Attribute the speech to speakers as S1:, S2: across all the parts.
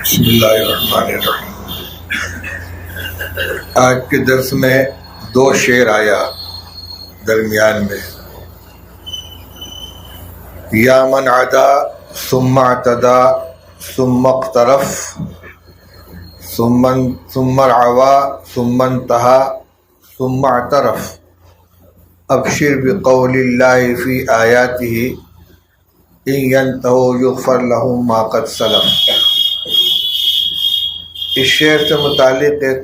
S1: بسم اللہ الرحمن الرحیم۔ آج کے درس میں دو شعر آیا درمیان میں، یا من عدا ثم اعتدا ثم اقترف ثم رعوا ثم انتہا ثم اعترف ابشر بقول اللہ فی آیاتہ ان ینتہوا یغفر لہم ما قد سلف۔ اس شعر سے متعلق ایک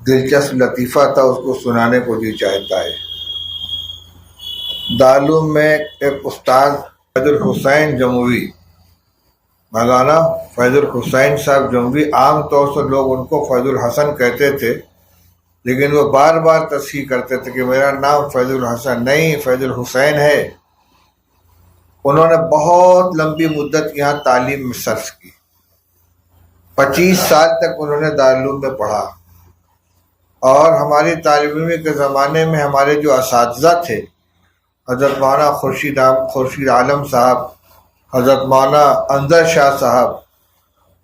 S1: دلچسپ لطیفہ تھا، اس کو سنانے کو جی چاہتا ہے۔ دارالعلوم میں ایک استاد فیض الحسین جموی، مولانا فیض الحسین صاحب جموی، عام طور سے لوگ ان کو فیض الحسن کہتے تھے، لیکن وہ بار بار تصحیح کرتے تھے کہ میرا نام فیض الحسن نہیں، فیض الحسین ہے۔ انہوں نے بہت لمبی مدت یہاں تعلیم میں صرف کی، 25 سال تک انہوں نے دارالعلوم میں پڑھا، اور ہماری طالب علمی کے زمانے میں ہمارے جو اساتذہ تھے، حضرت مولانا خورشید عالم صاحب، حضرت مولانا انظر شاہ صاحب،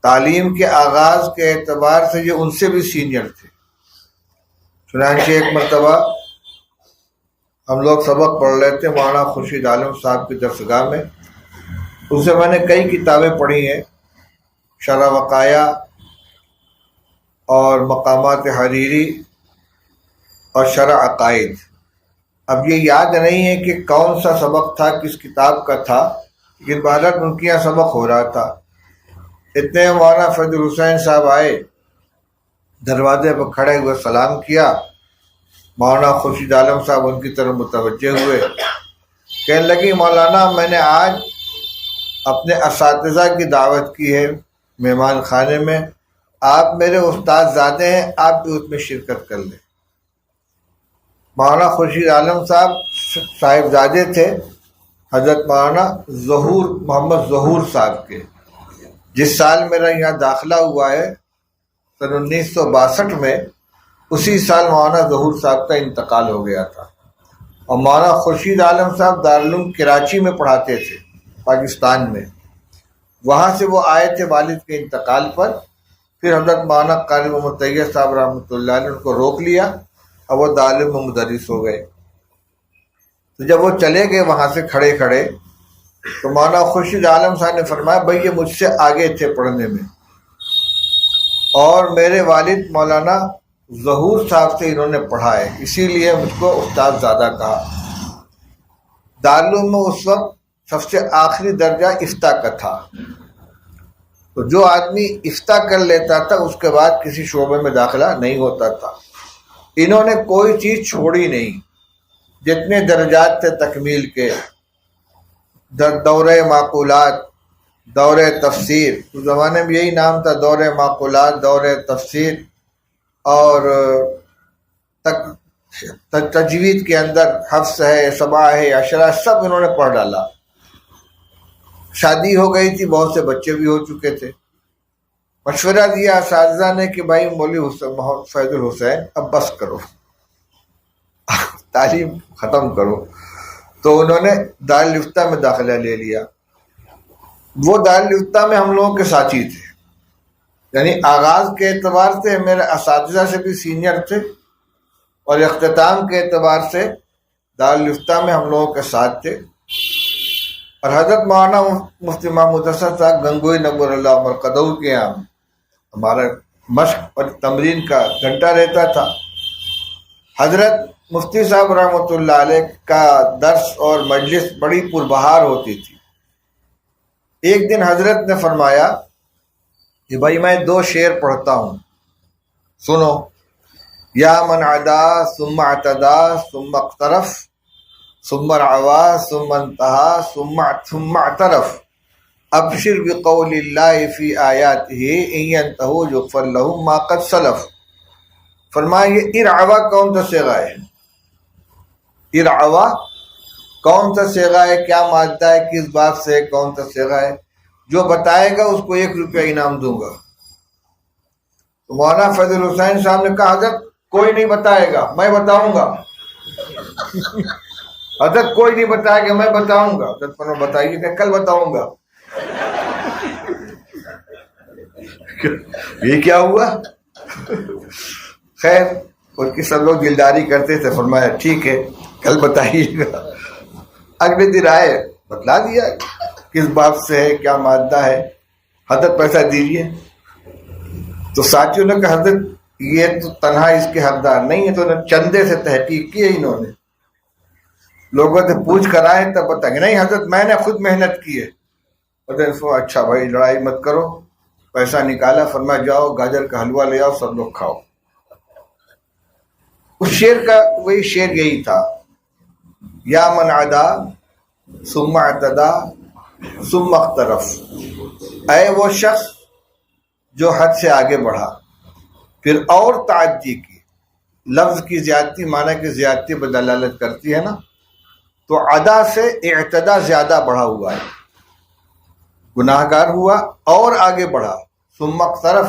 S1: تعلیم کے آغاز کے اعتبار سے یہ ان سے بھی سینئر تھے۔ چنانچہ ایک مرتبہ ہم لوگ سبق پڑھ رہے تھے مولانا خورشید عالم صاحب کی درسگاہ میں، اس سے میں نے کئی کتابیں پڑھی ہیں، شرح وقایہ اور مقامات حریری اور شرح عقائد۔ اب یہ یاد نہیں ہے کہ کون سا سبق تھا، کس کتاب کا تھا، لیکن بہرحال ان کے یہاں سبق ہو رہا تھا۔ اتنے مولانا فیض الحسین صاحب آئے، دروازے پر کھڑے ہوئے سلام کیا۔ مولانا خورشید عالم صاحب ان کی طرف متوجہ ہوئے، کہنے لگی مولانا میں نے آج اپنے اساتذہ کی دعوت کی ہے مہمان خانے میں، آپ میرے استاد زادے ہیں، آپ بھی اس میں شرکت کر لیں۔ مولانا خورشید عالم صاحب صاحبزادے تھے حضرت مولانا محمد ظہور صاحب کے، جس سال میرا یہاں داخلہ ہوا ہے سن 1962 میں، اسی سال مولانا ظہور صاحب کا انتقال ہو گیا تھا۔ اور مولانا خورشید عالم صاحب دارالعلوم کراچی میں پڑھاتے تھے پاکستان میں، وہاں سے وہ آئے تھے والد کے انتقال پر۔ پھر حضرت مولانا قاری محمد طیب صاحب رحمۃ اللہ علیہ نے ان کو روک لیا اور وہ دارالعلوم میں مدرس ہو گئے۔ تو جب وہ چلے گئے وہاں سے کھڑے کھڑے، تو مولانا خورشید عالم صاحب نے فرمایا بھائی یہ مجھ سے آگے تھے پڑھنے میں، اور میرے والد مولانا ظہور صاحب سے انہوں نے پڑھا ہے، اسی لیے مجھ کو استاد زادہ کہا۔ دارالعلوم میں اس وقت سب سے آخری درجہ افتاء کا تھا، تو جو آدمی افتاء کر لیتا تھا اس کے بعد کسی شعبے میں داخلہ نہیں ہوتا تھا۔ انہوں نے کوئی چیز چھوڑی نہیں، جتنے درجات تھے تکمیل کے، دورہ معقولات، دورہ تفسیر، اس زمانے میں یہی نام تھا، دورہ معقولات، دورہ تفسیر، اور تجوید کے اندر حفظ ہے، سبع ہے، عشرہ، سب انہوں نے پڑھ ڈالا۔ شادی ہو گئی تھی، بہت سے بچے بھی ہو چکے تھے۔ مشورہ دیا اساتذہ نے کہ بھائی مولوی فیض الحسین اب بس کرو، تعلیم ختم کرو۔ تو انہوں نے دارالفتہ میں داخلہ لے لیا۔ وہ دارالفتہ میں ہم لوگوں کے ساتھی تھے، یعنی آغاز کے اعتبار سے میرے اساتذہ سے بھی سینئر تھے، اور اختتام کے اعتبار سے دارالفتہ میں ہم لوگوں کے ساتھ تھے۔ اور حضرت مولانا مفتی محمود حسن صاحب گنگوئی نور اللہ مرقدو کے یہاں ہمارا مشق اور تمرین کا گھنٹہ رہتا تھا۔ حضرت مفتی صاحب رحمۃ اللہ علیہ کا درس اور مجلس بڑی پربہار ہوتی تھی۔ ایک دن حضرت نے فرمایا کہ بھائی میں 2 شعر پڑھتا ہوں، سنو۔ یا من عدا ثم اعتدا ثم اقترف ثم رعوا ثم انتہا ثم اعترف ابشر بقول اللہ فی آیاتہ ان ینتہوا یغفر لہم ما قد سلف۔ فرمایا یہ ارعوا کون سا صیغہ ہے؟ ارعوا کون سا صیغہ ہے، کیا مادہ ہے، کس بات سے، کون سا صیغہ ہے؟ جو بتائے گا اس کو 1 روپیہ انعام دوں گا۔ تو مولانا فیض الحسین صاحب نے کہا حضرت کوئی نہیں بتائے گا، میں بتاؤں گا۔ حضرت کوئی نہیں بتائے گا، میں بتاؤں گا۔ حضرت بتائیے کہ کل بتاؤں گا۔ یہ کیا ہوا؟ خیر ان کی سب لوگ دلداری کرتے تھے، فرمایا ٹھیک ہے کل بتائیے گا۔ اگلے دن آئے، بتلا دیا کس باب سے ہے، کیا مادہ ہے، حضرت پیسہ دیجیے۔ تو ساتھیوں نے کہا حضرت یہ تو تنہا اس کے حقدار نہیں ہے، تو چندے سے تحقیق کی ہے انہوں نے، لوگوں سے پوچھ کر آئے تب بتائیں گے نہیں حضرت میں نے خود محنت کی ہے۔ اچھا بھائی لڑائی مت کرو، پیسہ نکالا، فرمایا جاؤ گاجر کا حلوہ لے آؤ سب لوگ کھاؤ۔ اس شعر کا وہی شعر یہی تھا، یا من عدا ثم اعتدا ثم اقترف، اے وہ شخص جو حد سے آگے بڑھا پھر اور تعدی کی۔ لفظ کی زیادتی معنی کی زیادتی بدلالت کرتی ہے نا، تو عدا سے اعتدا زیادہ بڑھا ہوا ہے، گناہ گار ہوا اور آگے بڑھا، ثم اقترف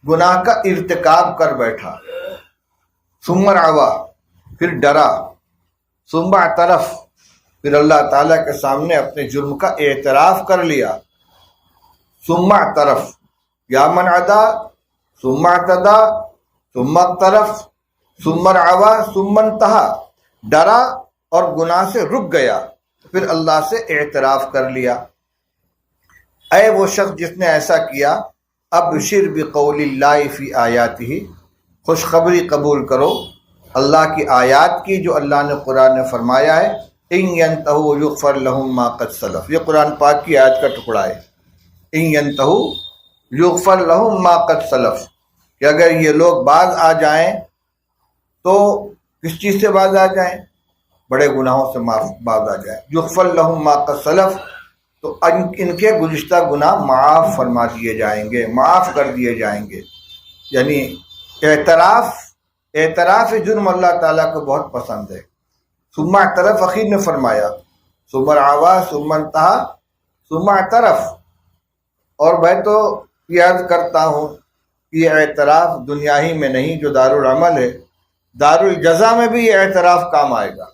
S1: گناہ کا ارتکاب کر بیٹھا، ثم رعوا پھر ڈرا، ثم اعترف پھر اللہ تعالیٰ کے سامنے اپنے جرم کا اعتراف کر لیا، ثم اعترف یا من عدا ثم اعتدا ثم اقترف ثم رعوا ثم انتہا، ڈرا اور گناہ سے رک گیا پھر اللہ سے اعتراف کر لیا۔ اے وہ شخص جس نے ایسا کیا، اب بشر بقول اللہ فی آیاتہ، خوشخبری قبول کرو اللہ کی آیات کی جو اللہ نے قرآن میں فرمایا ہے، ان ینتہوا یغفر لہم ما قد سلف، یہ قرآن پاک کی آیت کا ٹکڑا ہے، ان ینتہوا یغفر لہم ما قد سلف، کہ اگر یہ لوگ باز آ جائیں تو کس چیز سے باز آ جائیں؟ بڑے گناہوں سے باز آ جائیں، یغفر لہم ما قد سلف، تو ان کے گزشتہ گناہ معاف فرما دیے جائیں گے، معاف کر دیے جائیں گے۔ یعنی اعتراف جرم اللہ تعالیٰ کو بہت پسند ہے۔ ثم اعترف اخیر نے فرمایا، ثم رعوا ثم انتہا ثم اعترف۔ اور میں تو یہ عرض کرتا ہوں کہ یہ اعتراف دنیا ہی میں نہیں جو دارالعمل ہے، دارالجزا میں بھی یہ اعتراف کام آئے گا۔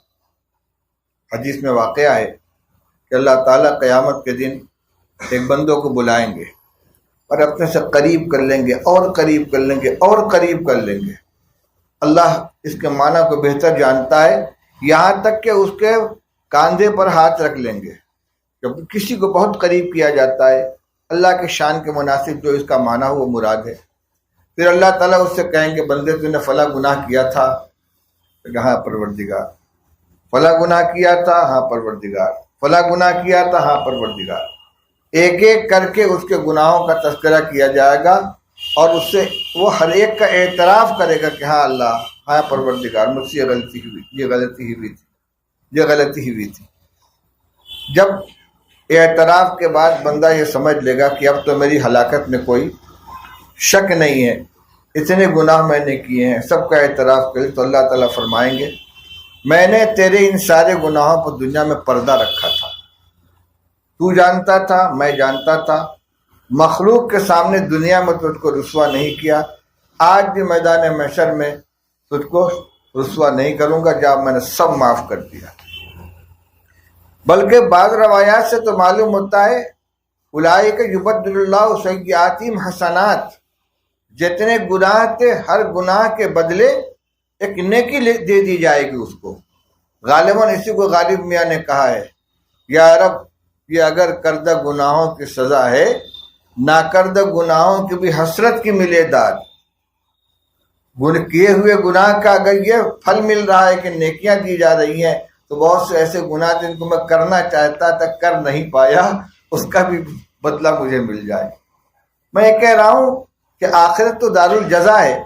S1: حدیث میں واقعہ ہے کہ اللہ تعالیٰ قیامت کے دن ایک بندوں کو بلائیں گے اور اپنے سے قریب کر لیں گے اور قریب کر لیں گے اور قریب کر لیں گے۔ اللہ اس کے معنی کو بہتر جانتا ہے، یہاں تک کہ اس کے کاندھے پر ہاتھ رکھ لیں گے۔ جب کسی کو بہت قریب کیا جاتا ہے، اللہ کے شان کے مناسب جو اس کا معنی ہو وہ مراد ہے۔ پھر اللہ تعالیٰ اس سے کہیں گے بندے تو نے فلاں گناہ کیا تھا، ہاں پروردگار، فلاں گناہ کیا تھا، ہاں پروردگار، فلاں گناہ کیا تھا، ہاں پروردگار۔ ایک ایک کر کے اس کے گناہوں کا تذکرہ کیا جائے گا اور اس سے وہ ہر ایک کا اعتراف کرے گا کہ ہاں اللہ، ہاں پروردگار، مجھ سے یہ غلطی ہوئی، یہ غلطی ہوئی تھی، یہ غلطی ہوئی تھی۔ جب اعتراف کے بعد بندہ یہ سمجھ لے گا کہ اب تو میری ہلاکت میں کوئی شک نہیں ہے، اتنے گناہ میں نے کیے ہیں، سب کا اعتراف کرے، تو اللہ تعالیٰ فرمائیں گے میں نے تیرے ان سارے گناہوں پر دنیا میں پردہ رکھا تھا، تو جانتا تھا، میں جانتا تھا، مخلوق کے سامنے دنیا میں تجھ کو رسوا نہیں کیا، آج بھی میدان محشر میں تجھ کو رسوا نہیں کروں گا جب میں نے سب معاف کر دیا۔ بلکہ بعض روایات سے تو معلوم ہوتا ہے اولئک یبدل اللہ سیئاتہم حسنات، جتنے گناہ تھے ہر گناہ کے بدلے ایک نیکی دے دی جائے گی اس کو۔ غالباً اسی کو غالب میاں نے کہا ہے، یا رب یہ اگر کردہ گناہوں کی سزا ہے، ناکردہ گناہوں کی بھی حسرت کی ملے داد، کیے ہوئے گناہ کا اگر یہ پھل مل رہا ہے کہ نیکیاں دی جا رہی ہیں، تو بہت سے ایسے گناہ جن کو میں کرنا چاہتا تھا کر نہیں پایا، اس کا بھی بدلہ مجھے مل جائے۔ میں یہ کہہ رہا ہوں کہ آخرت تو دارالجزا ہے،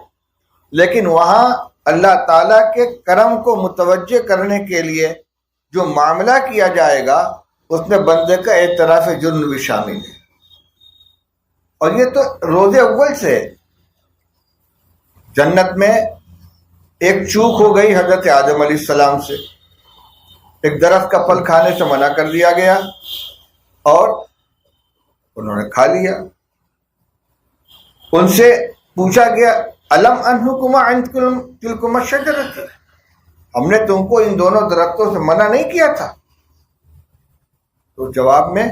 S1: لیکن وہاں اللہ تعالیٰ کے کرم کو متوجہ کرنے کے لیے جو معاملہ کیا جائے گا اس میں بندے کا اعتراف جرم بھی شامل ہے، اور یہ تو روز اول سے ہے۔ جنت میں ایک چوک ہو گئی حضرت آدم علیہ السلام سے، ایک درخت کا پھل کھانے سے منع کر دیا گیا اور انہوں نے کھا لیا۔ ان سے پوچھا گیا الم انہکما عن تلکما الشجرۃ، ہم نے تم کو ان دونوں درختوں سے منع نہیں کیا تھا؟ تو جواب میں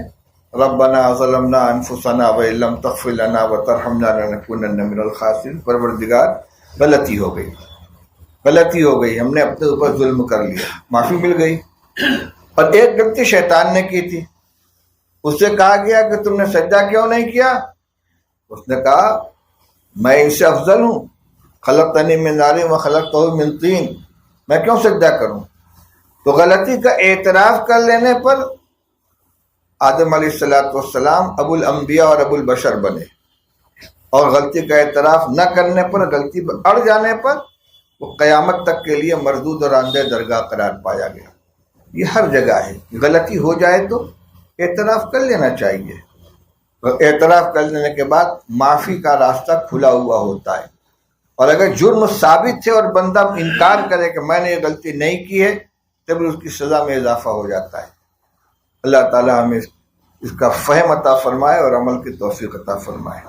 S1: ربنا ظلمنا انفسنا وان لم تغفر لنا وترحمنا لنكونن من الخاسرین، پروردگار غلطی ہو گئی، ہم نے اپنے اوپر ظلم کر لیا، معافی مل گئی۔ اور ایک غلطی شیطان نے کی تھی، اس سے کہا گیا کہ تم نے سجدہ کیوں نہیں کیا؟ اس نے کہا میں ان سے افضل ہوں، خلقتنی من نار و خلقتہ من طین، میں کیوں سجدہ کروں؟ تو غلطی کا اعتراف کر لینے پر آدم علیہ السلام ابو الانبیاء اور ابو البشر بنے، اور غلطی کا اعتراف نہ کرنے پر، غلطی پر اڑ جانے پر وہ قیامت تک کے لیے مردود اور آندہ درگاہ قرار پایا گیا۔ یہ ہر جگہ ہے، غلطی ہو جائے تو اعتراف کر لینا چاہیے، اور اعتراف کر لینے کے بعد معافی کا راستہ کھلا ہوا ہوتا ہے۔ اور اگر جرم ثابت ہے اور بندہ انکار کرے کہ میں نے یہ غلطی نہیں کی ہے، تب اس کی سزا میں اضافہ ہو جاتا ہے۔ اللہ تعالی ہمیں اس کا فہم عطا فرمائے اور عمل کی توفیق عطا فرمائے۔